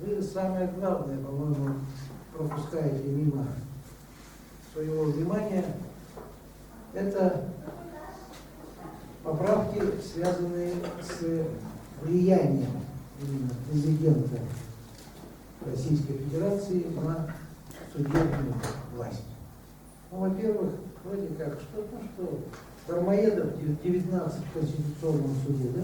вы самое главное, по-моему, пропускаете мимо своего внимания. Это поправки, связанные с влиянием именно президента Российской Федерации на судебную власть. Ну, во-первых, вроде как, что дармоедов 19 в Конституционном суде, да,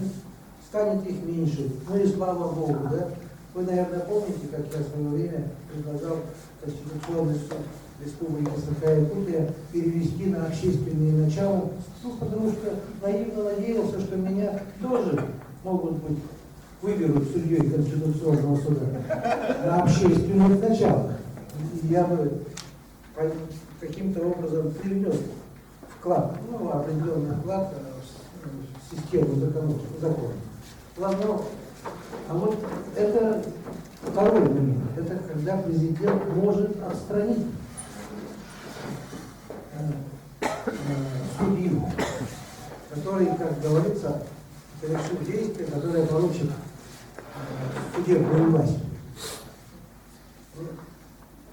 станет их меньше, ну и слава Богу, да. Вы, наверное, помните, как я в свое время предлагал Конституционный суд Республики Саха-Якутия перевести на общественные начала, ну, потому что наивно надеялся, что меня тоже могут быть выберут судьей Конституционного суда на общественных началах. И я бы каким-то образом привнес вклад, ну, определенный вклад в систему закона. Ладно, а вот это второй момент. Это когда президент может отстранить судью, который, как говорится, совершил действие, которое получит судебную власть.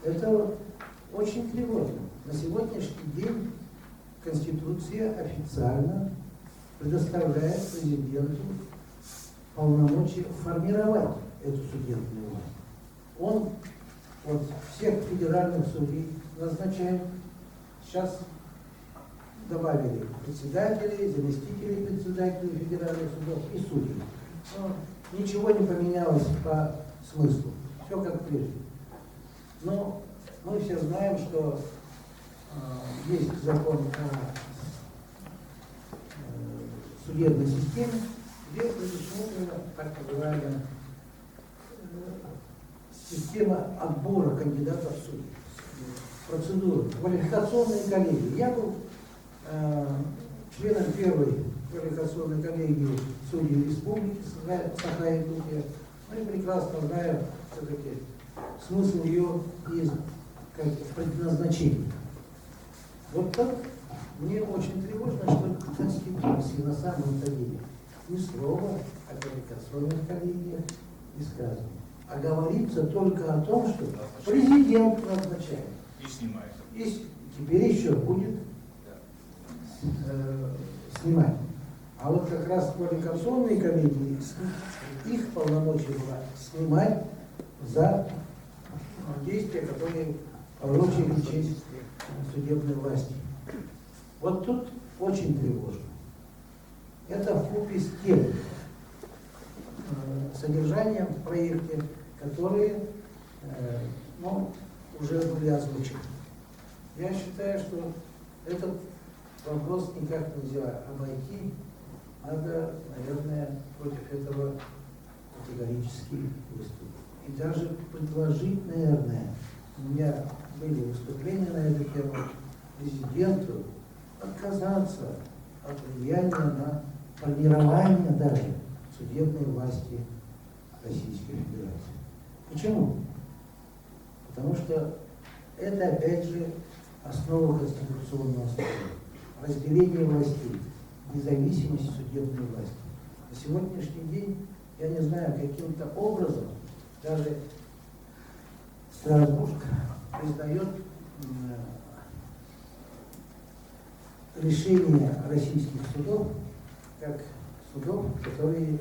Это очень тревожно. На сегодняшний день Конституция официально предоставляет президенту полномочия формировать эту судебную власть. Он вот всех федеральных судей назначает. Сейчас добавили председателей, заместителей председателей федеральных судов и судей. Но ничего не поменялось по смыслу. Все как прежде. Но мы все знаем, что есть закон о судебной системе, где предусмотрена так называемая система отбора кандидатов в судьи. Процедура. Квалификационные коллегии. Я был членом первой квалификационной коллегии судей Республики Саха-Якутия. Ну и прекрасно знаю все-таки смысл ее из предназначения. Вот так мне очень тревожно, что в Конституции на самом-то деле ни слова о квалификационных коллегиях не сказано. А говорится только о том, что президент назначает. И снимает. И теперь еще будет снимать. А вот как раз квалификационные коллегии, их полномочия было снимать за действия, которые порочили честь судебной власти. Вот тут очень тревожно. Это вкупе с тем содержанием в проекте, которые уже были озвучены. Я считаю, что этот вопрос никак нельзя обойти. Надо, наверное, против этого категорически выступить. И даже предложить, наверное, у меня были выступления на эту тему, президенту отказаться от влияния на формирование даже судебной власти Российской Федерации. Почему? Потому что это, опять же, основа конституционного строя. Разделение властей, независимость судебной власти. На сегодняшний день, я не знаю, каким-то образом даже Страсбург признает решения российских судов как судов, которые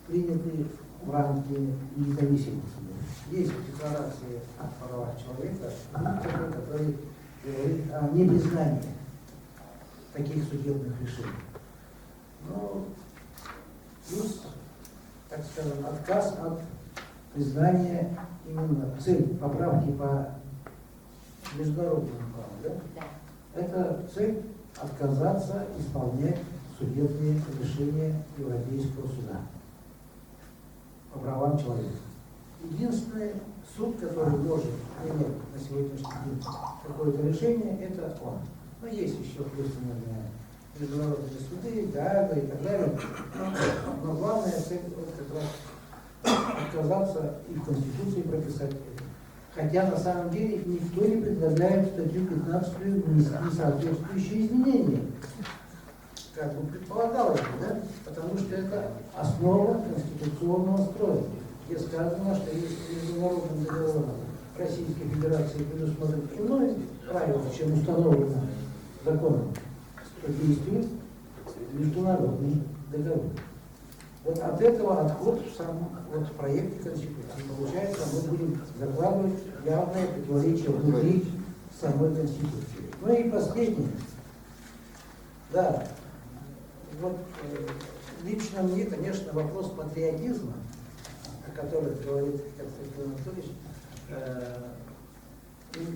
приняты в рамки независимых судов. Есть декларация о правах человека, который говорит о непризнании таких судебных решений. Но плюс, так скажем, отказ от признания именно цель поправки по международному праву. Да? Да. Это цель отказаться исполнять судебные решения Европейского суда по правам человека. Единственный суд, который может принять на сегодняшний день какое-то решение, это он. Но есть еще плюс, наверное, международные суды, Гаага и так далее. Но главная цель как раз отказаться и в Конституции прописать это. Хотя на самом деле никто не предлагает статью 15 несоответствующие изменения. Как бы предполагалось, да? Потому что это основа конституционного строя. где сказано, что если международным договором Российской Федерации предусмотрено иное правило, чем установлено законом, что действует международный договор. Вот от этого отход в проекте Конституции. Получается, мы будем закладывать явное противоречие внутри самой Конституции. Ну и последнее. Да, вот лично мне, конечно, вопрос патриотизма, о котором говорит Константин Анатольевич,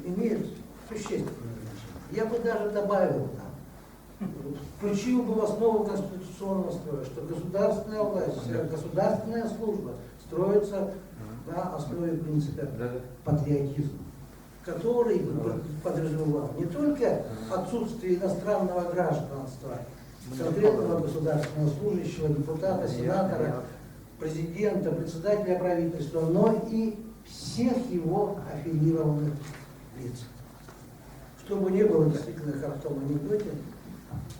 имеет существенное значение. Я бы даже добавил там, включил бы в основу конституционного строя, что государственная власть, государственная служба строится на основе принципа патриотизма, который подразумевал не только отсутствие иностранного гражданства конкретного государственного служащего, депутата, сенатора, президента, председателя правительства, но и всех его аффилированных лиц. Чтобы не было действительно, как в том анекдоте,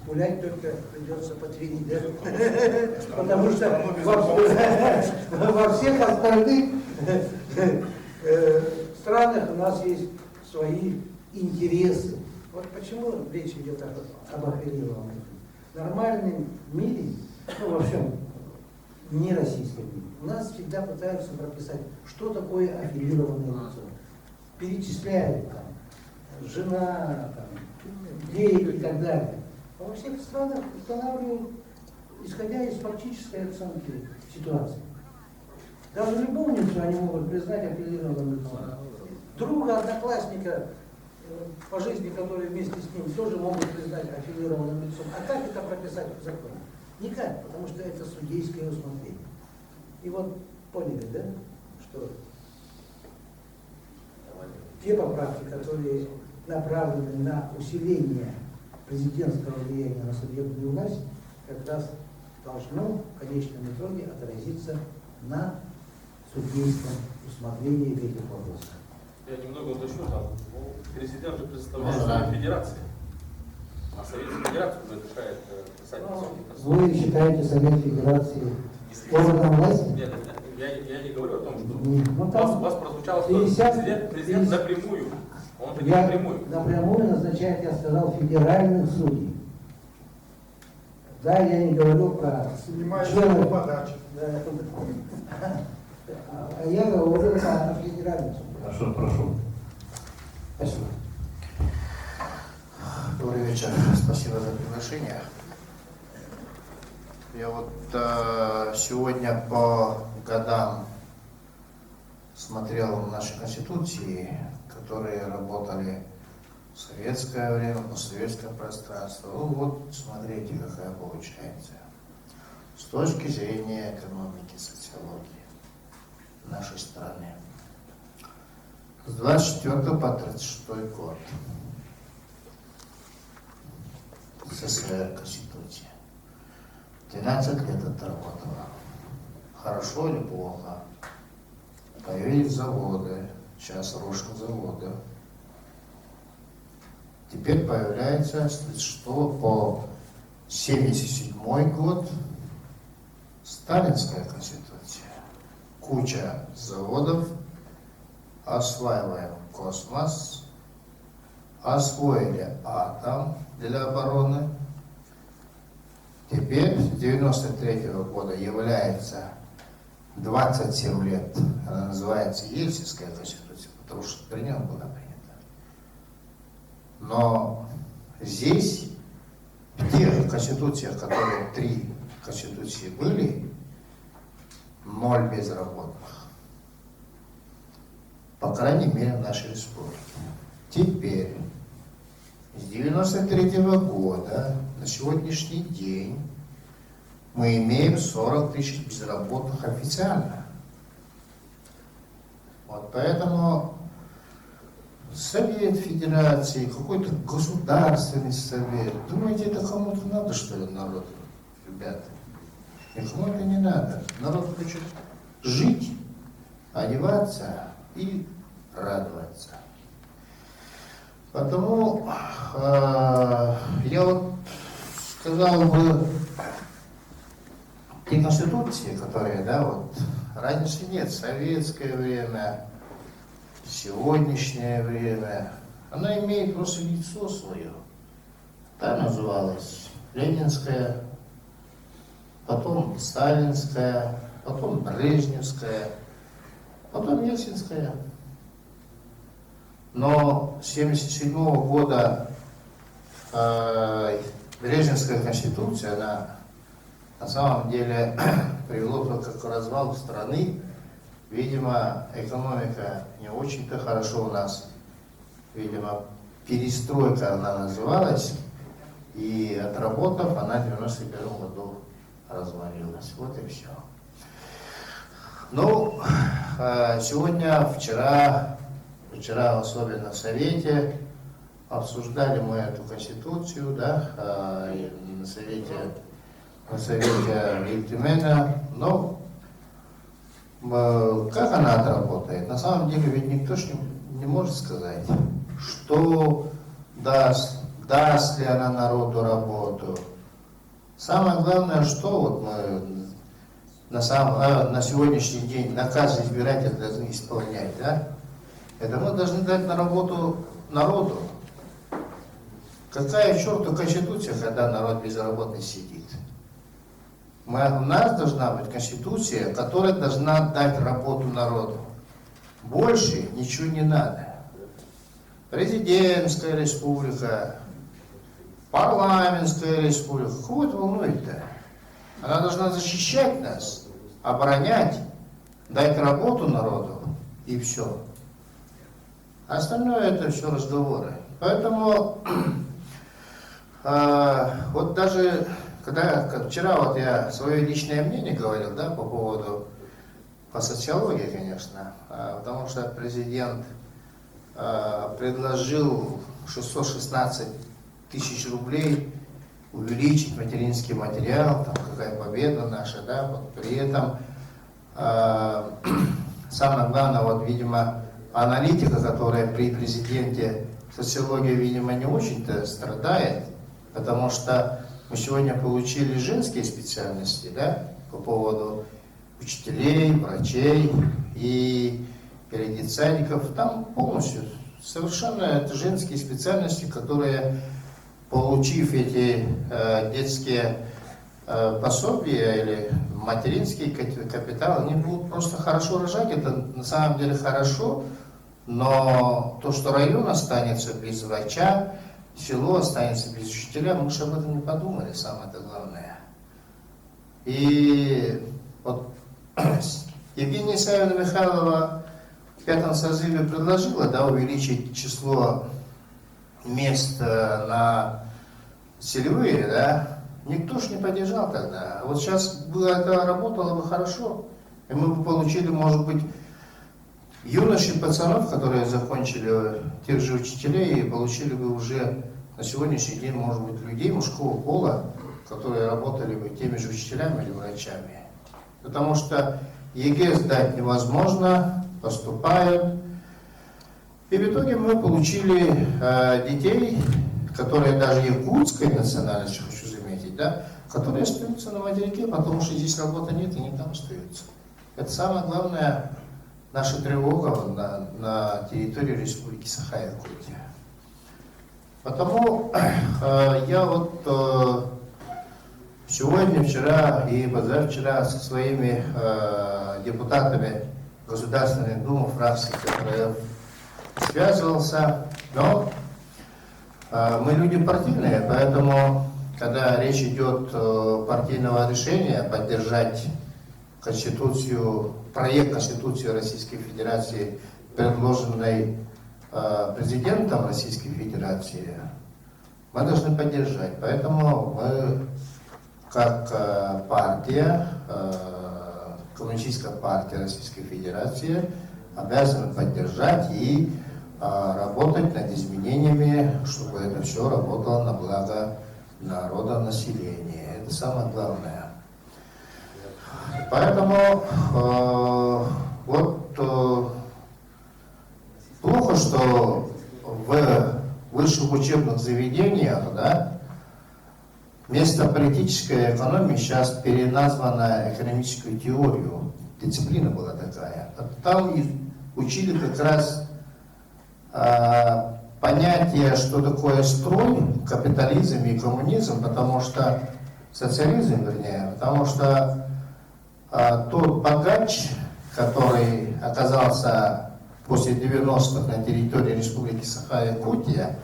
гулять только придется по 3 недели. Потому что во всех остальных странах у нас есть свои интересы. Вот почему речь идет об аффилированных. В нормальном мире, ну во всем не российском мире, у нас всегда пытаются прописать, что такое аффилированное лицо. Перечисляют там жена, там, дети и так далее. А во всех странах устанавливают, исходя из фактической оценки ситуации. Даже любовницу они могут признать аффилированным лицом. Друга, одноклассника по жизни, который вместе с ним, тоже могут признать аффилированным лицом. А как это прописать в законе? Никак, потому что это судейское усмотрение. И вот поняли, да, что те поправки, которые направлены на усиление президентского влияния на судебную власть, как раз должно в конечном итоге отразиться на судейском усмотрении в этих вопросах. Я немного уточню, там, президент же представляет Совет Федерации, а Совет Федерации решает писать. Вы считаете Совет Федерации органом власти? Нет, я не говорю о том, что у вас прозвучало, что 50, президент напрямую, он же не я напрямую. Напрямую назначает, я сказал, федеральных судей. Да, я не говорю про членов подачи. А я говорю о федеральных судей. Хорошо, прошу. Спасибо. Добрый вечер. Спасибо за приглашение. Я вот сегодня по годам смотрел наши конституции, которые работали в советское время, постсоветское пространство. Ну вот, смотрите, какая получается. С точки зрения экономики, социологии нашей страны. С 24 по 36 год. СССР Конституция. 12 лет отработала. Хорошо или плохо? Появились заводы, сейчас рушат заводы. Теперь появляется, что по 77 год Сталинская Конституция. Куча заводов, осваиваем космос, освоили атом для обороны. Теперь с 93 года является 27 лет, она называется Ельцинская Конституция, потому что при нем была принята. Но здесь, в тех конституциях, которые 3 конституции были, 0 безработных. По крайней мере, в нашей республике. Теперь, с 93 года на сегодняшний день мы имеем 40 тысяч безработных официально. Вот поэтому Совет Федерации, какой-то государственный совет. Думаете, это кому-то надо, что ли, народ, ребята? Никому это не надо. Народ хочет жить, одеваться и радоваться. Потому я вот сказал бы, те конституции, которые, да, вот, разницы нет. Советское время, сегодняшнее время. Она имеет просто лицо свое. Та называлась Ленинская, потом Сталинская, потом Брежневская, потом Ельцинская. Но с 1977 года Брежневская конституция, она на самом деле привело только к развалу страны. Видимо, экономика не очень-то хорошо у нас. Видимо, перестройка она называлась. И отработав, она в 1991 году развалилась. Вот и все. Ну, сегодня, вчера особенно в Совете, обсуждали мы эту конституцию, да, на совете Вильтемена. Но как она отработает? На самом деле ведь никто ж не может сказать, что даст ли она народу работу. Самое главное, что вот мы на сегодняшний день наказ избирателя должны исполнять, да? Это мы должны дать на работу народу. Какая к черту конституция, когда народ безработный сидит? У нас должна быть конституция, которая должна дать работу народу. Больше ничего не надо. Президентская республика, парламентская республика. Кого это волнует-то? Она должна защищать нас, оборонять, дать работу народу и все. Остальное это все разговоры. Поэтому вот даже вчера вот я свое личное мнение говорил, да, по социологии, конечно, потому что президент предложил 616 тысяч рублей увеличить материнский материал, там какая победа наша, да, вот при этом самое главное, вот, видимо, аналитика, которая при президенте, социология, видимо, не очень-то страдает, потому что мы сегодня получили женские специальности, да, по поводу учителей, врачей и детсадиков. Там полностью совершенно это женские специальности, которые, получив эти детские пособия или материнский капитал, они будут просто хорошо рожать. Это на самом деле хорошо, но то, что район останется без врача, село останется без учителя, мы же об этом не подумали, самое-то главное. И вот Евгения Исаевна Михайлова в 5-м созыве предложила, да, увеличить число мест на селевые, да, никто ж не поддержал тогда. Вот сейчас это работало бы хорошо, и мы бы получили, может быть, юношей, пацанов, которые закончили тех же учителей, и получили бы уже на сегодняшний день, может быть, людей мужского пола, которые работали бы теми же учителями или врачами. Потому что ЕГЭ сдать невозможно, поступают. И в итоге мы получили детей, которые даже якутской национальности, хочу заметить, да, которые остаются на материке, потому что здесь работы нет и не там остаются. Это самое главное наша тревога на территории Республики Саха-Якутия. Потому я вот сегодня, вчера и позавчера со своими депутатами Государственной Думы фракции, которые связывался, но мы люди партийные, поэтому, когда речь идет партийного решения поддержать Конституцию, проект Конституции Российской Федерации, предложенный президентом Российской Федерации, мы должны поддержать. Поэтому мы, как партия, Коммунистическая партия Российской Федерации, обязаны поддержать и работать над изменениями, чтобы это все работало на благо народа, населения. Это самое главное. Поэтому плохо, что в высших учебных заведениях, да, вместо политической экономии сейчас переназвана экономическую теорию. дисциплина была такая. Там и учили как раз понятие, что такое строй, капитализм и коммунизм, потому что социализм, вернее, потому что тот богач, который оказался после 90-х на территории Республики Саха-Якутия,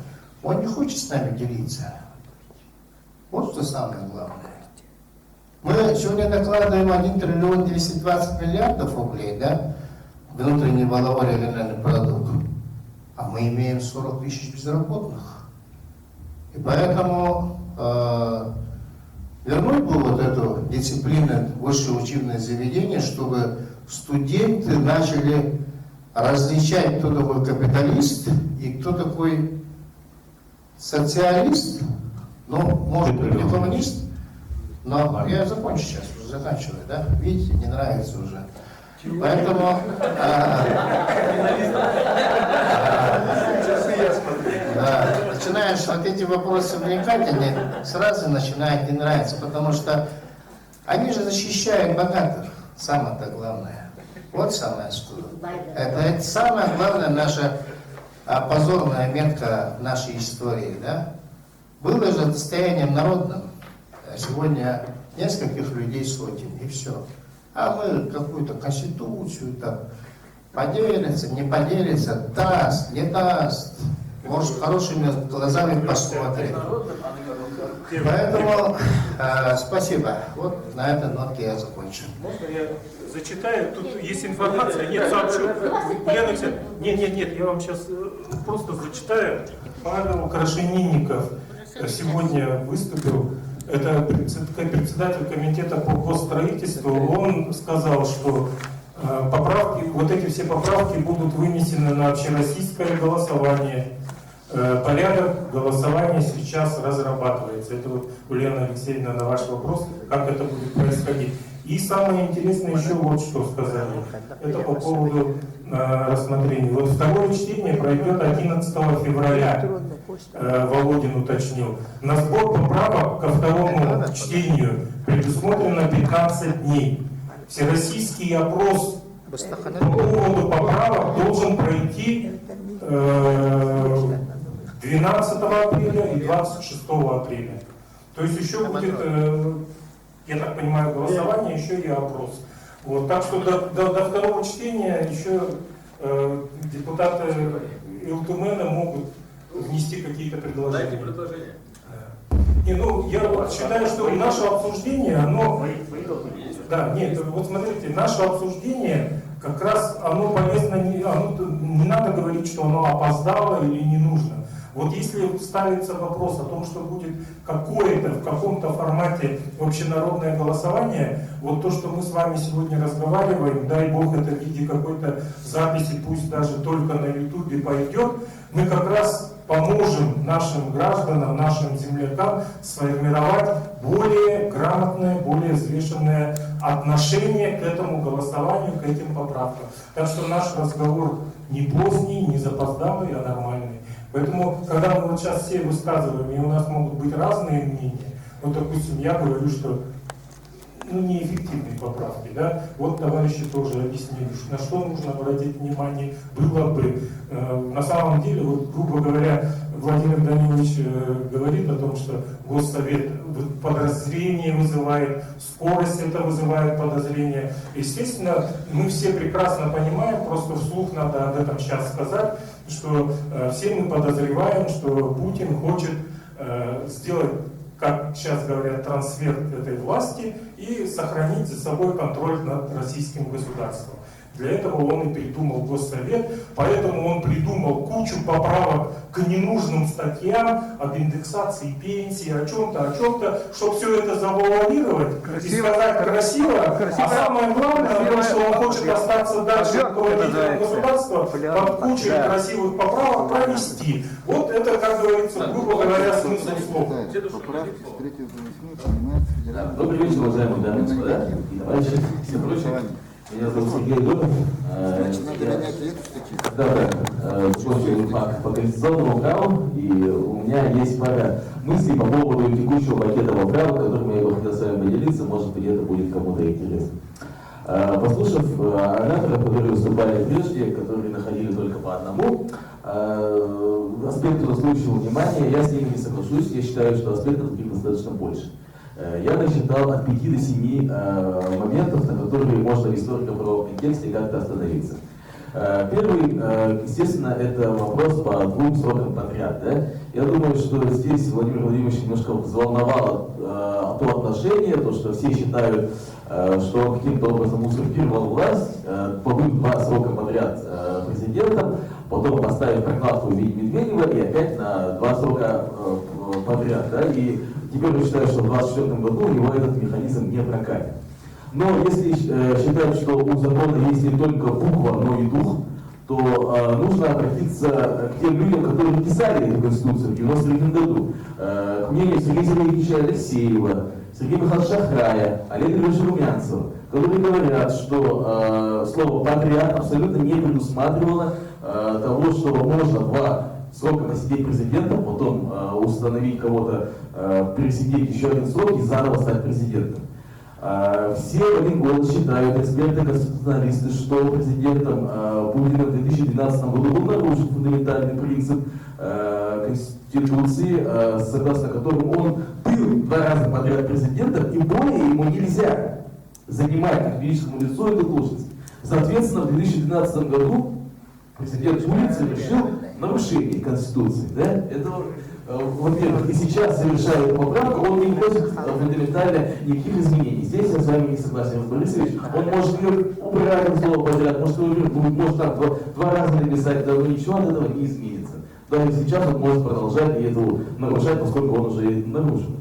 он не хочет с нами делиться. Вот что самое главное. Мы сегодня докладываем 1 триллион 220 миллиардов рублей, да, внутренний валовой региональный продукт, а мы имеем 40 тысяч безработных. И поэтому вернуть бы вот эту дисциплину в высшее учебное заведение, чтобы студенты начали различать, кто такой капиталист и кто такой социалист, ну, может быть, не коммунист, но я закончу сейчас, уже заканчиваю, да? Видите, не нравится уже. Поэтому начинаешь вот эти вопросы вникать, они сразу начинают не нравиться, потому что они же защищают богатых, самое-то главное. Вот самое что. Это самая главная наша позорная метка в нашей истории, да? Было же достоянием народным, а сегодня нескольких людей сотен, и все. А мы какую-то конституцию там поделится, не поделится, даст, не даст. Может, хорошими глазами посмотрим. Поэтому спасибо. Вот на этой нотке я закончу. Можно я зачитаю? Тут есть информация, нет, сообщу. Нет, я вам сейчас просто зачитаю. Павел Крашенинников сегодня выступил. Это председатель комитета по госстроительству. Он сказал, что поправки, вот эти все поправки будут вынесены на общероссийское голосование. Порядок голосования сейчас разрабатывается. Это вот, Ульяна Алексеевна, на ваш вопрос, как это будет происходить. И самое интересное еще вот что сказали. Это по поводу рассмотрения. Вот второе чтение пройдет 11 февраля. Володин уточнил. На сбор поправок ко второму чтению предусмотрено 15 дней. Всероссийский опрос по поводу поправок должен пройти 12 апреля и 26 апреля. То есть еще будет, я так понимаю, голосование, еще и опрос. Вот, так что до второго чтения еще депутаты ЛТМН могут внести какие-то предложения. Дайте предложения. Я вот считаю, что наше обсуждение, оно... Да, нет, вот смотрите, наше обсуждение, как раз оно полезно, не надо говорить, что оно опоздало или не нужно. Вот если ставится вопрос о том, что будет какое-то в каком-то формате общенародное голосование, вот то, что мы с вами сегодня разговариваем, дай Бог это в виде какой-то записи, пусть даже только на Ютубе пойдет, мы как раз поможем нашим гражданам, нашим землякам сформировать более грамотное, более взвешенное отношение к этому голосованию, к этим поправкам. Так что наш разговор не поздний, не запоздалый, а нормальный. Поэтому, когда мы вот сейчас все высказываем, и у нас могут быть разные мнения, вот, допустим, я говорю, что неэффективные поправки, да, вот товарищи тоже объяснили, на что нужно обратить внимание, было бы. На самом деле, вот, грубо говоря, Владимир Данилович говорит о том, что Госсовет подозрение вызывает, скорость это вызывает подозрение. Естественно, мы все прекрасно понимаем, просто вслух надо об этом сейчас сказать, что все мы подозреваем, что Путин хочет сделать, как сейчас говорят, трансфер этой власти и сохранить за собой контроль над российским государством. Для этого он и придумал Госсовет, поэтому он придумал кучу поправок к ненужным статьям об индексации пенсии, о чем-то, чтобы все это завуалировать и сказать красиво, а самое главное, что он хочет остаться дальше руководителем государства, под кучей красивых поправок провести. Вот это, как говорится, грубо говоря, смысл слов. Добрый вечер, уважаемые дамы и господа, товарищи, все прочие. Меня зовут Сергей Добрый. Я закончил по конституционному праву, и у меня есть пара мыслей по поводу текущего пакета поправок, которыми я бы хотел с вами поделиться, может быть, это будет кому-то интересно. Послушав ораторов, которые выступали прежде, которые находили только по одному аспекту заслуживающего внимания, я с ними не соглашусь, я считаю, что аспектов таких достаточно больше. Я насчитал от 5 до 7 моментов, на которые можно в историко-правовом контексте как-то остановиться. Первый, естественно, это вопрос по 2 срокам подряд. Да? Я думаю, что здесь Владимир Владимирович немножко взволновало то отношение, то, что все считают, что он каким-то образом узурпировал власть, побыв 2 срока подряд президентом, потом поставив прокладку в виде Медведева и опять на 2 срока подряд. Да? И теперь я считаю, что в 2024 году у него этот механизм не прокатит. Но если считать, что у закона есть не только буква, но и дух, то нужно обратиться к тем людям, которые писали эту Конституцию в 1993 году. К мнению Сергея Сергеевича Алексеева, Сергея Михайловича Шахрая, Олега Ильича Румянцева, которые говорят, что слово «подряд» абсолютно не предусматривало того, что можно 2 срока посидеть президентом, потом установить кого-то, пересидеть еще 1 срок и заново стать президентом. Все в один голос считают, эксперты-конституционалисты, что президентом Путина в 2012 году был нарушен фундаментальный принцип Конституции, согласно которому он был 2 раза подряд президентом, и более ему нельзя занимать как юридическому лицу эту должность. Соответственно, в 2012 году президент Путин совершил нарушение Конституции. Да? Это, во-первых, и сейчас, совершая эту поправку, он не вносит фундаментально никаких изменений. Здесь я с вами не согласен, Борисович. Он может убрать это слово подряд, может там 2 раза написать, но ничего от этого не изменится. Даже сейчас он может продолжать и это нарушать, поскольку он уже нарушил.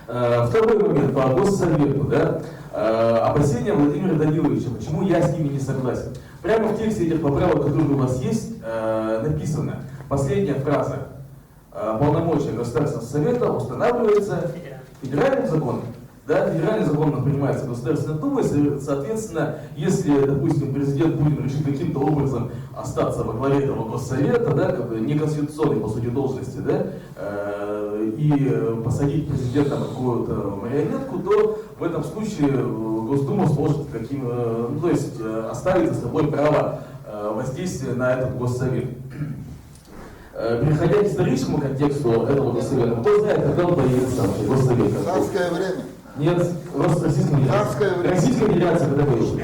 Да, второй момент по Госсовету. Да? Опасения Владимира Даниловича. Почему я с ними не согласен? Прямо в тексте этих поправок, которые у вас есть, написано, последняя фраза: полномочия Государственного Совета устанавливается федеральным законом. Да, федеральный закон принимается Государственной Думой, соответственно, если, допустим, президент Путин решит каким-то образом остаться во главе этого Госсовета, да, как бы неконституционной, по сути, должности, да, и посадить президента на какую-то марионетку, то в этом случае Госдума сможет то есть оставить за собой право воздействия на этот Госсовет. Переходя к историческому контексту этого Госсовета, кто знает, когда он появился вообще, Госсовет? Царское время. Нет, Российская Федерация. Российская Федерация когда появилась?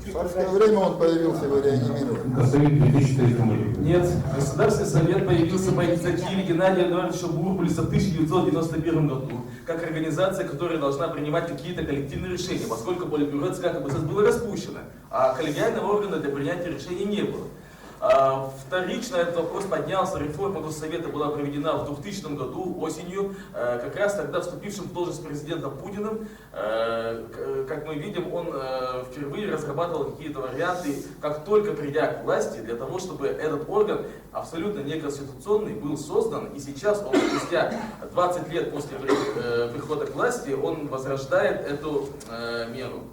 В царское время он появился, его реанимировали. Госсовет 2004 году. Нет, Государственный совет появился по инициативе Геннадия Эдуардовича Бурбулиса в 1991 году, как организация, которая должна принимать какие-то коллективные решения, поскольку Политбюро ЦК КПСС было распущено, а коллегиального органа для принятия решений не было. Вторично этот вопрос поднялся, реформа Госсовета была проведена в 2000 году осенью, как раз тогда вступившим в должность президентом Путиным. Как мы видим, он впервые разрабатывал какие-то варианты, как только придя к власти, для того, чтобы этот орган, абсолютно неконституционный, был создан, и сейчас он спустя 20 лет после прихода к власти, он возрождает эту меру.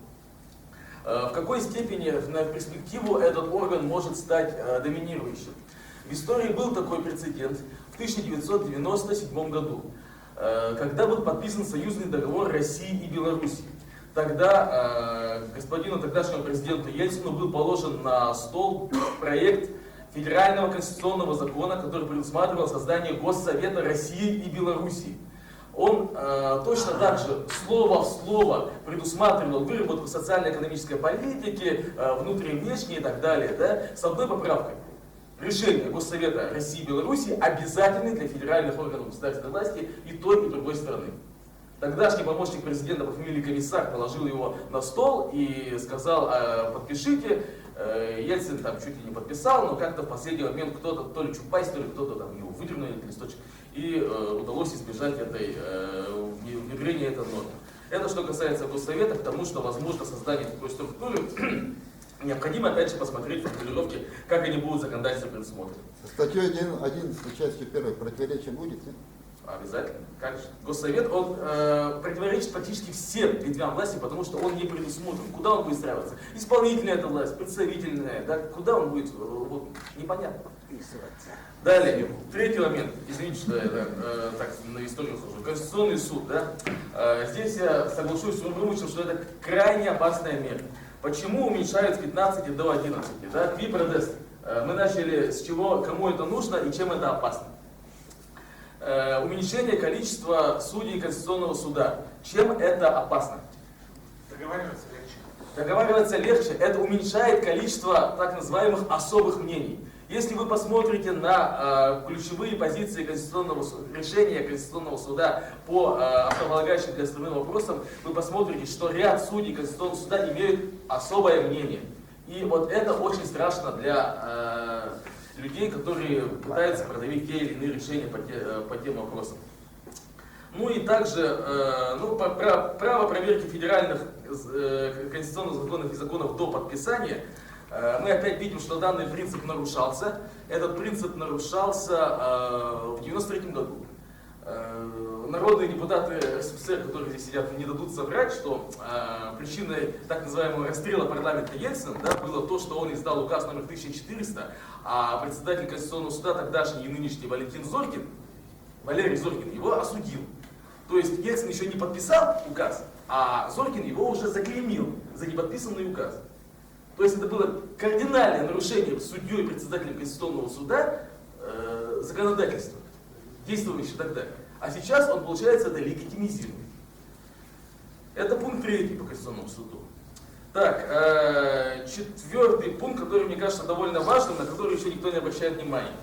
В какой степени на перспективу этот орган может стать доминирующим? В истории был такой прецедент в 1997 году, когда был подписан союзный договор России и Беларуси. Тогда господину тогдашнему президенту Ельцину был положен на стол проект федерального конституционного закона, который предусматривал создание Госсовета России и Беларуси. Он точно так же слово в слово предусматривал выработку социально-экономической политики, внутренней, внешней и так далее, да, с одной поправкой. Решение Госсовета России и Беларуси обязательны для федеральных органов государственной власти и той, и другой страны. Тогдашний помощник президента по фамилии Комиссар положил его на стол и сказал: подпишите. Ельцин там чуть ли не подписал, но как-то в последний момент кто-то, то ли Чубайс, то ли кто-то там его выдернул этот листочек, и удалось избежать внедрения этой нормы. Это что касается Госсовета, потому что возможно создание такой структуры. Необходимо опять же посмотреть формулировки, как они будут законодательно предусмотрены. Статьей 11, частью 1 противоречия будет? Нет? Обязательно. Как же? Госсовет, он противоречит практически всем ветвям власти, потому что он не предусмотрен. Куда он будет встраиваться? Исполнительная эта власть, представительная, да? Куда он будет? Вот, непонятно. Далее, третий момент. Извините, что я так на историю хожу. Конституционный суд. Да? Здесь я соглашусь с Урумычем, что это крайне опасная мера. Почему уменьшают с 15 до 11? Да? Кви продест. Мы начали с чего, кому это нужно и чем это опасно. Уменьшение количества судей Конституционного суда. Чем это опасно? Договариваться легче. Договариваться легче. Это уменьшает количество так называемых особых мнений. Если вы посмотрите на ключевые позиции решения Конституционного суда по основополагающим для страны вопросам, вы посмотрите, что ряд судей Конституционного суда имеют особое мнение. И вот это очень страшно для людей, которые пытаются продавить те или иные решения по тем вопросам. Ну и также право проверки федеральных конституционных законов и законов до подписания. Мы опять видим, что данный принцип нарушался. Этот принцип нарушался в 1993 году. Народные депутаты СССР, которые здесь сидят, не дадут соврать, что причиной так называемого расстрела парламента Ельцина было то, что он издал указ номер 1400, а председатель Конституционного суда, тогдашний и нынешний Валерий Зоркин, его осудил. То есть Ельцин еще не подписал указ, а Зоркин его уже заклеймил за неподписанный указ. То есть это было кардинальное нарушение судьей и председателем Конституционного суда законодательства, действующего тогда. А сейчас он, получается, это легитимизирует. Это пункт 3 по Конституционному суду. Так, четвертый пункт, который, мне кажется, довольно важным, на который еще никто не обращает внимания.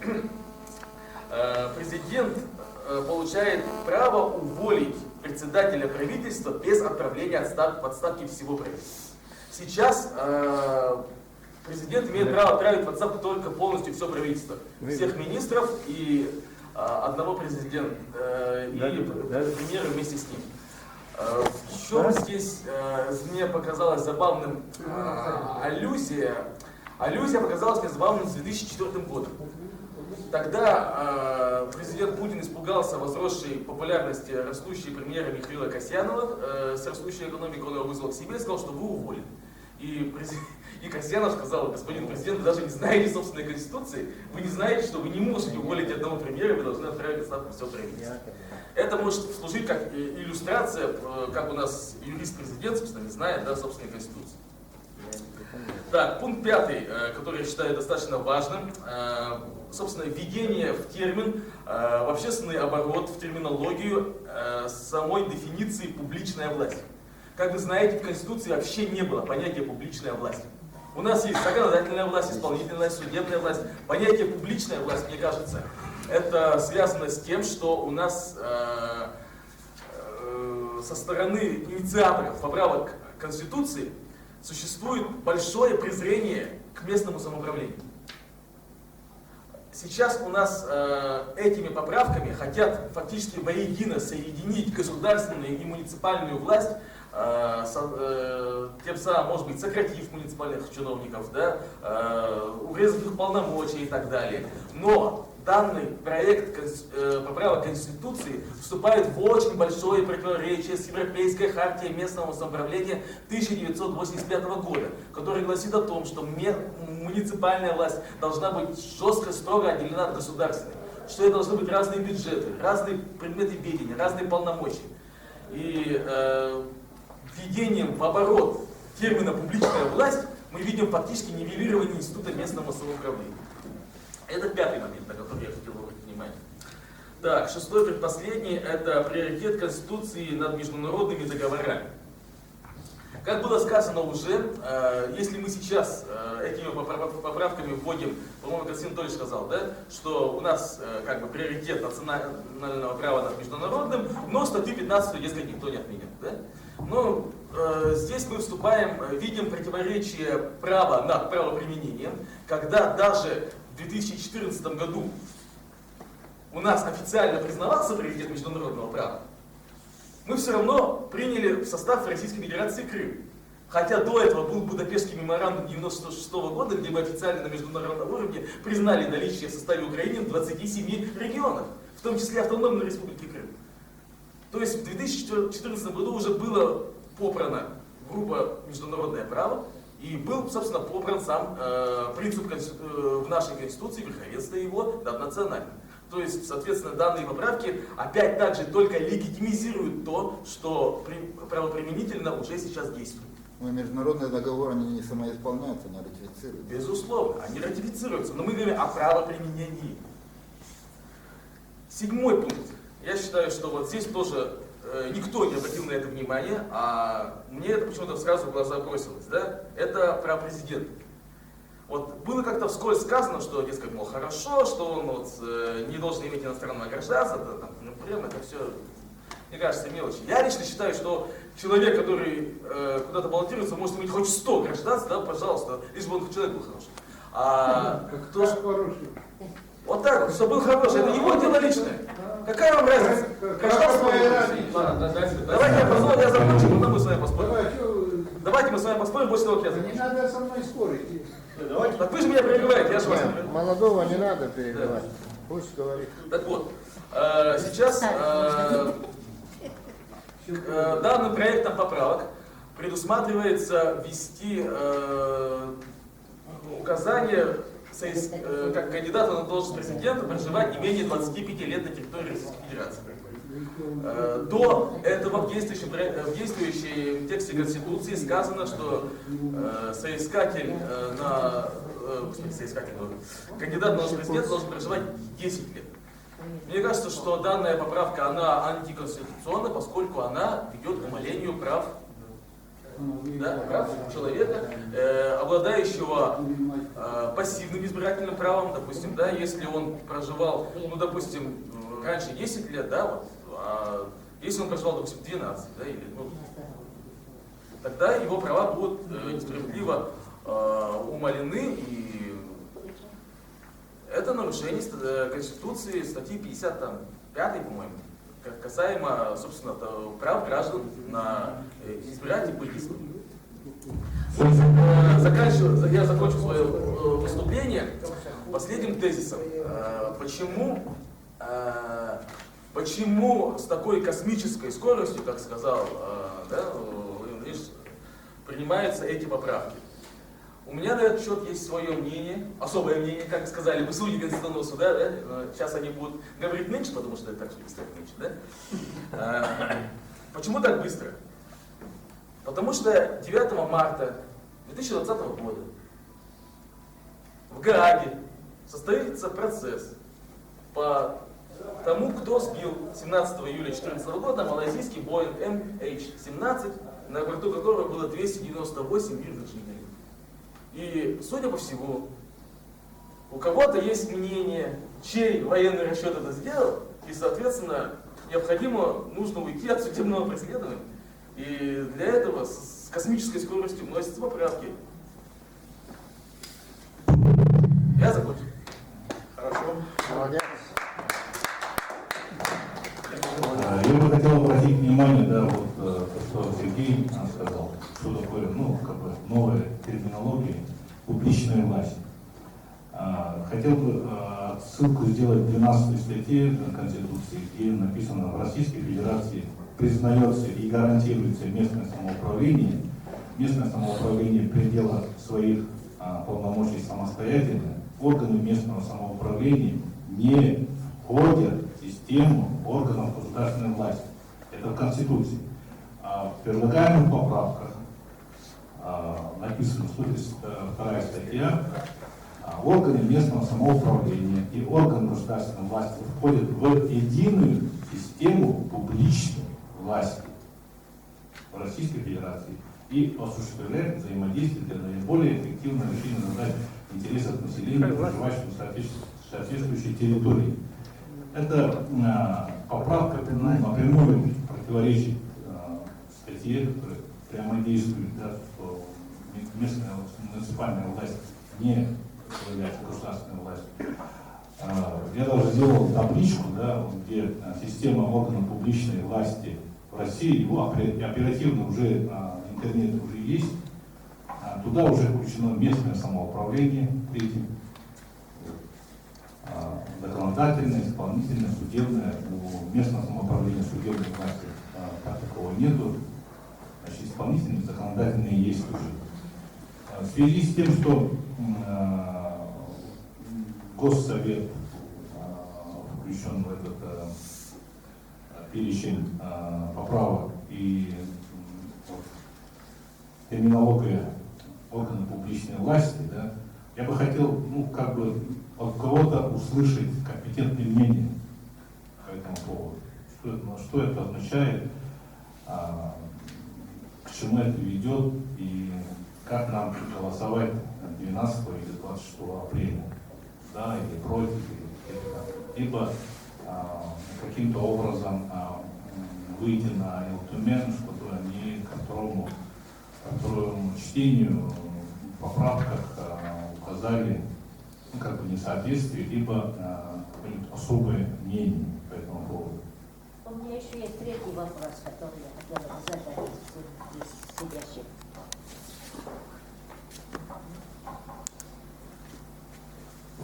Президент получает право уволить председателя правительства без отправления в отставки всего правительства. Сейчас президент имеет право отправить в отставку только полностью все правительство. Всех министров и одного президента, и премьера вместе с ним. В чем здесь мне показалась забавным аллюзия? Аллюзия показалась мне забавным с 2004 годом. Тогда президент Путин испугался возросшей популярности растущей премьера Михаила Касьянова с растущей экономикой, он его вызвал к себе и сказал, что вы уволены. И Касьянов сказал: господин президент, вы даже не знаете собственной конституции, вы не знаете, что вы не можете уволить одного премьера, вы должны отправить отставку все правительство. Это может служить как иллюстрация, как у нас юрист-президент, собственно, не знает собственной конституции. Так, пункт 5, который я считаю достаточно важным, собственно, введение в термин, в общественный оборот, в терминологию самой дефиниции «публичная власть». Как вы знаете, в Конституции вообще не было понятия «публичная власть». У нас есть законодательная власть, исполнительная власть, судебная власть. Понятие «публичная власть», мне кажется, это связано с тем, что у нас со стороны инициаторов поправок Конституции существует большое презрение к местному самоуправлению. Сейчас у нас этими поправками хотят фактически воедино соединить государственную и муниципальную власть, тем самым, может быть, сократив муниципальных чиновников, урезав их полномочия и так далее. Но данный проект поправок Конституции вступает в очень большое противоречие с Европейской хартией местного самоуправления 1985 года, которая гласит о том, что муниципальная власть должна быть жестко, строго отделена от государственной, что это должны быть разные бюджеты, разные предметы ведения, разные полномочия. И введением в оборот термина «публичная власть» мы видим фактически нивелирование института местного самоуправления. Это 5-й момент, на который я хотел обратить внимание. Так, 6-й, предпоследний, это приоритет Конституции над международными договорами. Как было сказано уже, если мы сейчас этими поправками вводим, по-моему, Константин Анатольевич сказал, что у нас как бы приоритет национального права над международным, но статью 15, дескать, никто не отменял. Но здесь мы видим противоречие права над правоприменением, когда даже в 2014 году у нас официально признавался приоритет международного права, мы все равно приняли в состав Российской Федерации Крым. Хотя до этого был Будапештский меморандум 1996 года, где мы официально на международном уровне признали наличие в составе Украины 27 регионов, в том числе Автономной Республики Крым. То есть в 2014 году уже было попрано грубо международное право, И был, собственно, побран сам принцип в нашей Конституции, верховенства его над национальным. То есть, соответственно, данные поправки опять также только легитимизируют то, что правоприменительно уже сейчас действует. Но международные договоры они не самоисполняются, не ратифицируются. Безусловно, они ратифицируются, но мы говорим о правоприменении. 7-й пункт. Я считаю, что вот здесь тоже никто не обратил на это внимание, а мне это почему-то сразу в глаза бросилось. Да? Это про президента. Вот было как-то вскользь сказано, что, дескать, мол, хорошо, что он вот, не должен иметь иностранного гражданства, например, это все, мне кажется, мелочи. Я лично считаю, что человек, который куда-то баллотируется, может иметь хоть 100 гражданств, да, пожалуйста, лишь бы он человек был хороший. А кто ж... Вот так вот, что был хороший, это его дело личное. Какая вам разница? Гражданство давайте я позволю, я закончу, потом мы с вами поспорим. Давайте мы с вами поспорим, после того, как я закончу. Не надо со мной спорить. Так вы же меня перебиваете, я же вас не перебиваю. Молодого не надо перебивать. Пусть говорит. Так вот, сейчас данным проектом поправок предусматривается ввести указание, как кандидата на должность президента проживать не менее 25 лет на территории Российской Федерации. До этого в действующем тексте Конституции сказано, что кандидат на должность президента должен проживать 10 лет. Мне кажется, что данная поправка, она антиконституционна, поскольку она ведет к умалению прав, прав человека, обладающего пассивным избирательным правом, допустим, да, если он проживал, ну, допустим, раньше 10 лет, да, вот, а если он проживал, допустим, 12, да, или, ну, тогда его права будут несправедливо умалены, и это нарушение Конституции, статьи 55, по-моему, касаемо, собственно, прав граждан на избирать и быть избранным. Я закончу свое выступление последним тезисом. Почему с такой космической скоростью, как сказал Владимир Ильич, принимаются эти поправки? У меня на этот счет есть свое мнение, особое мнение, как сказали бы судьи Конституционного суда, да? Сейчас они будут говорить меньше, потому что это так все быстро меньше, да? Почему так быстро? Потому что 9 марта 2020 года в Гааге состоится процесс по тому, кто сбил 17 июля 2014 года малайзийский Boeing MH17, на борту которого было 298 мирных жителей. И, судя по всему, у кого-то есть мнение, чей военный расчет это сделал, и, соответственно, нужно уйти от судебного преследования. И для этого с космической скоростью вносятся поправки. Я закончил. Хорошо. Молодец. Я бы хотел обратить внимание, да, вот то, что Сергей сказал, что такое, новая терминология публичная власть. Хотел бы ссылку сделать в 12 статье Конституции, где написано: в Российской Федерации признается и гарантируется местное самоуправление. Местное самоуправление в пределах своих полномочий самостоятельно. Органы местного самоуправления не входят в систему органов государственной власти. Это в Конституции. В предлагаемых поправках написано 132 статья: органы местного самоуправления и органы государственной власти входят в единую систему публичной власти в Российской Федерации и осуществляют взаимодействие для наиболее эффективного решения задач интересов населения, проживающего в соответствующей территории. Эта поправка напрямую противоречит статье, которая прямо действует, да, что местная муниципальная власть не является государственной властью. Я даже сделал табличку, да, где система органов публичной власти в России, его оперативно уже интернет уже есть. Туда уже включено местное самоуправление, третье, законодательное, исполнительное, судебное. У местного самоуправления судебной власти как такого нету. Значит, исполнительные, законодательные есть уже. В связи с тем, что Госсовет включен в этот перечень поправок и терминология органов публичной власти, да, я бы хотел, от кого-то услышать компетентное мнение по этому поводу. Что это означает, к чему это ведет и как нам голосовать 12 или 26 апреля, да, или против, либо каким-то образом выйти на Элтумен, чтобы они к второму чтению в поправках указали несоответствие, либо особое мнение по этому поводу. У меня еще есть третий вопрос, который я хотела бы задать из сидящих.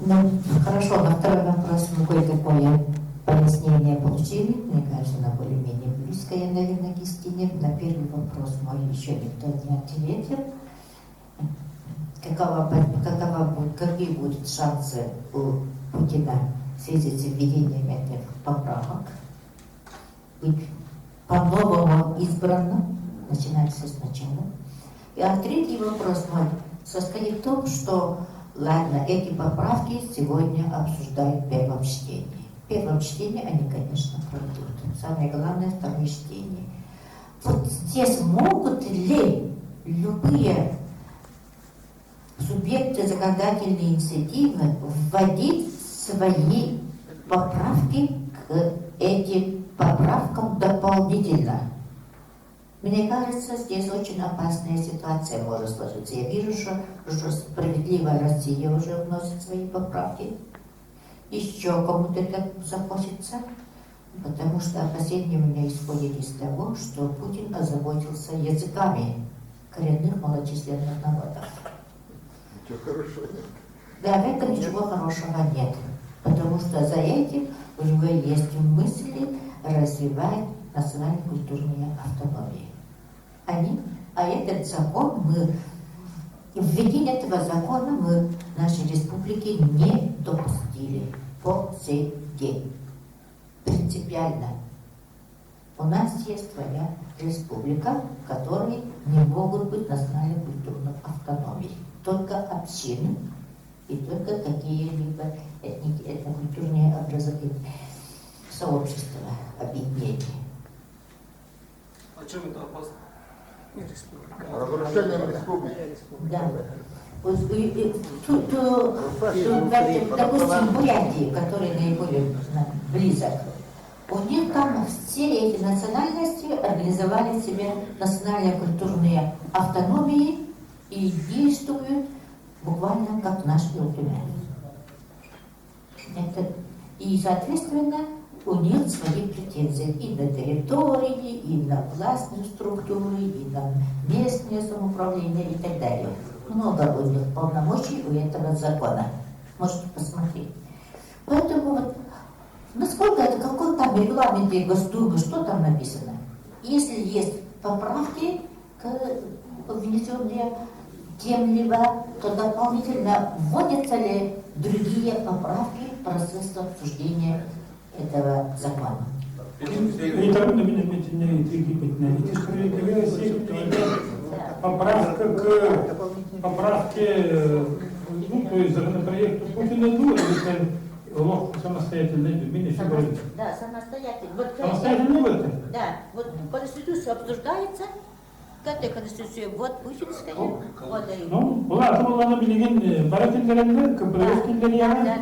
Ну, хорошо, на второй вопрос мы кое-какое пояснение получили. Мне кажется, она более-менее близкая, наверное, к истине. На первый вопрос мой еще никто не ответил. Какие будут шансы у Путина в связи с введением этих поправок быть по-новому избранным, начинать все сначала. А третий вопрос мой состоит в том, что, ладно, эти поправки сегодня обсуждают в первом чтении. В первом чтении они, конечно, пройдут. Самое главное — второе чтение. Вот здесь могут ли любые субъекты законодательной инициативы вводить свои поправки к этим поправкам дополнительно? Мне кажется, здесь очень опасная ситуация может сложиться. Я вижу, что «Справедливая Россия» уже вносит свои поправки. Еще кому-то это захочется, потому что опасения у меня исходят из того, что Путин озаботился языками коренных малочисленных народов. Ничего хорошего нет. Да, в этом ничего хорошего нет, потому что за этим у него есть мысли развивать национально-культурные автономии. А этот закон введение этого закона мы в нашей республике не допустили по сей день. Принципиально. У нас есть своя республика, в которой не могут быть национально-культурных автономий. Только общины и только какие-либо этнокультурные сообщества, объединения. А чем это опасно? Разрушением республики. Да. Допустим, Бурятии, который наиболее близок, у них там все эти национальности организовали себе национально-культурные автономии и действуют буквально как наш Элтумен. И, соответственно, у них свои претензии и на территории, и на властные структуры, и на местное самоуправление и так далее. Много у них полномочий у этого закона. Можете посмотреть. Поэтому вот, насколько это, какой там регламент Госдумы, что там написано? Если есть поправки, внесенные кем-либо, то дополнительно вводятся ли другие поправки в процесс обсуждения этого закона? Не трудно меня поправки, то есть законопроекту Путина самостоятельно. Да, самостоятельно. Самостоятельно в этом? Да, вот Конституция обсуждается, к этой Конституции вот путинская, Ладно, билеген барательдерinde, КПРФ-килдерinde,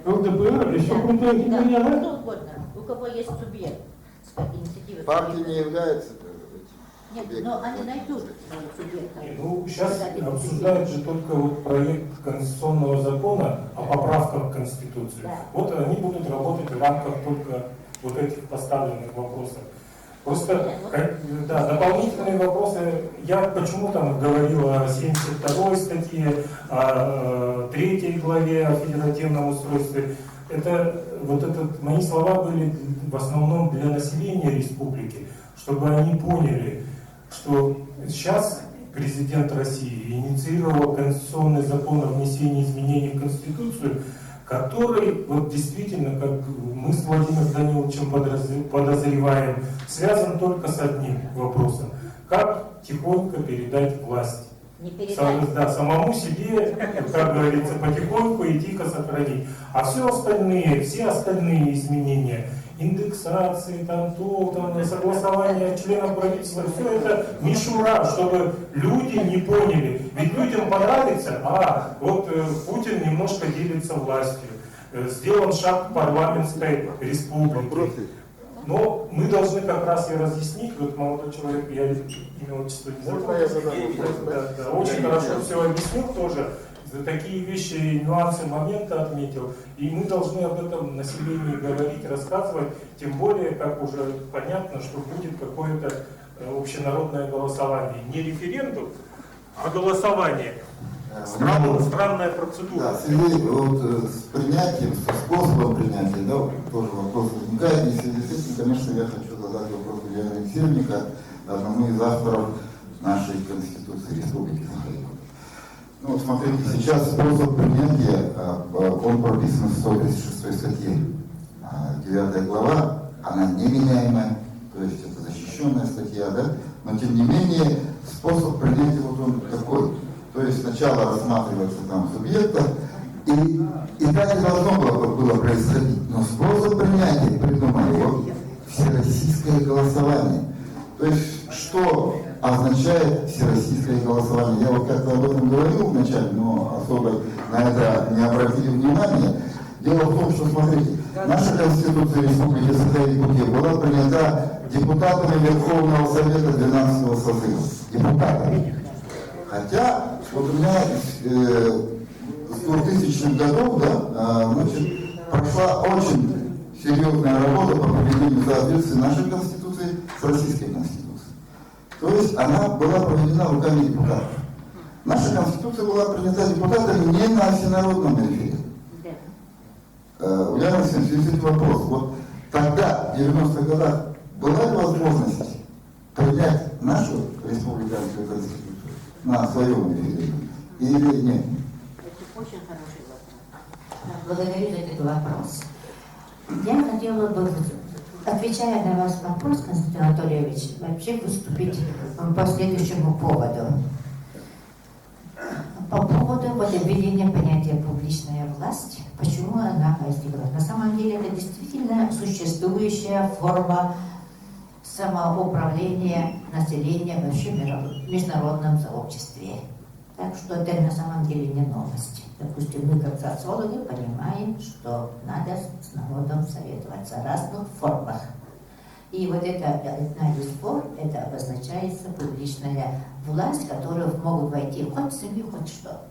ЛДПР, еще крутые килдерinde. Что угодно, у кого есть субъект инициативы. Партии не являются. Нет, но они найдут субъекта. Сейчас обсуждают же только вот проект конституционного закона о поправках в Конституцию. Да. Вот они будут работать в рамках только вот этих поставленных вопросов. Просто, да, дополнительные вопросы, я почему там говорил о 72-й статье, о 3 главе о федеративном устройстве. Мои слова были в основном для населения республики, чтобы они поняли, что сейчас президент России инициировал конституционный закон о внесении изменений в Конституцию, который вот действительно, как мы с Владимиром Даниловичем подозреваем, связан только с одним вопросом. Как тихонько передать власть? Не передать. Да, самому себе, как говорится, потихоньку и тихо сохранить. А все остальные изменения, индексации, там, согласование членов правительства, все это мишура, чтобы люди не поняли. Ведь людям понравится, вот Путин немножко делится властью, сделан шаг к парламентской республике. Но мы должны как раз и разъяснить, вот молодой человек, я имя отчество не знаю, очень хорошо все объяснил тоже, такие вещи, нюансы, моменты отметил, и мы должны об этом населению говорить, рассказывать, тем более, как уже понятно, что будет какое-то общенародное голосование. Не референдум, а голосование. Странная процедура. Да, в связи вот с принятием, со способом принятия, да, тоже вопрос возникает. И в связи с этим, конечно, я хочу задать вопрос Илье Алексеевне, как одному из авторов нашей Конституции Республики Саха-Якутия. Ну вот смотрите, сейчас способ принятия, он прописан в 136 статье. 9 глава, она неменяемая, то есть это защищенная статья, да, но тем не менее способ принятия вот он такой. То есть сначала рассматривается там субъекта, и так и должно было происходить. Но способ принятия придумали вот всероссийское голосование. То есть что означает всероссийское голосование? Я вот как-то об этом говорил вначале, но особо на это не обратили внимания. Дело в том, что, смотрите, наша Конституция Республики Саха-Якутия была принята депутатами Верховного Совета 12-го созыва. Депутатами. Хотя, вот у меня с 2000-х годов, да, значит, прошла очень серьезная работа по проведению соответствия нашей Конституции с Российской Конституцией. То есть она была проведена руками депутатов. Наша Конституция была принята депутатами не на всенародном референдуме. Ульяна Алексеевна, в связи с вопрос. Вот тогда, в 90-х годах, была ли возможность принять нашу республиканскую Конституцию на своем референдуме или нет? Это очень хороший вопрос. Благодарю за этот вопрос. Я хотела бы, отвечая на ваш вопрос, Константин Анатольевич, вообще выступить по следующему поводу. По поводу введения понятия «публичная власть», почему она возникла. На самом деле это действительно существующая форма самоуправления населения вообще в международном сообществе. Так что это на самом деле не новость. Допустим, мы как социологи понимаем, что надо с народом советоваться в разных формах. И вот это одна из форм, это обозначается публичная власть, в которую могут войти хоть семьи, хоть что.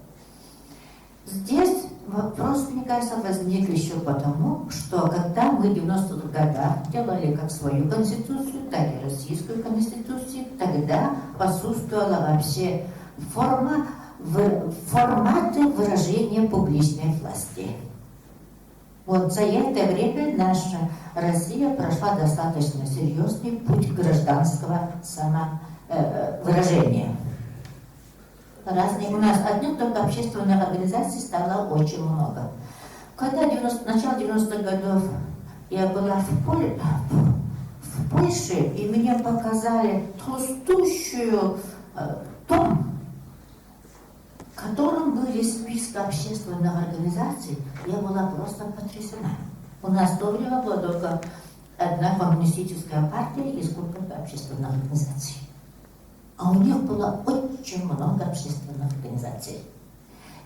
Здесь вопрос, мне кажется, возник еще потому, что когда мы в 90-х годах делали как свою конституцию, так и российскую конституцию, тогда присутствовала вообще форматы выражения публичной власти. Вот за это время наша Россия прошла достаточно серьезный путь гражданского самовыражения. Разные у нас одних только общественных организаций стало очень много. Когда начало 90-х годов я была в Польше, и мне показали толстущую том, в котором были списки общественных организаций, я была просто потрясена. У нас в то время была только одна коммунистическая партия и сколько-то общественных организаций. А у них было очень много общественных организаций.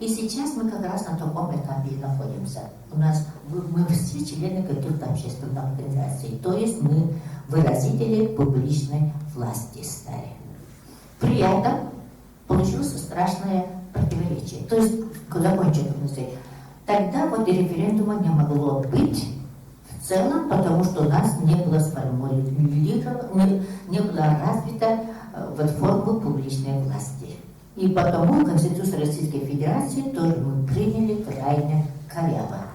И сейчас мы как раз на таком этапе и находимся. У нас мы все члены каких-то общественных организаций. То есть мы выразители публичной власти стали. При этом получилось страшное противоречие. То есть, закончим мысль. Тогда вот и референдума не могло быть в целом, потому что у нас не было сформулировано, не была развита вот форму публичной власти. И потому Конституцию Российской Федерации тоже мы приняли крайне коряво.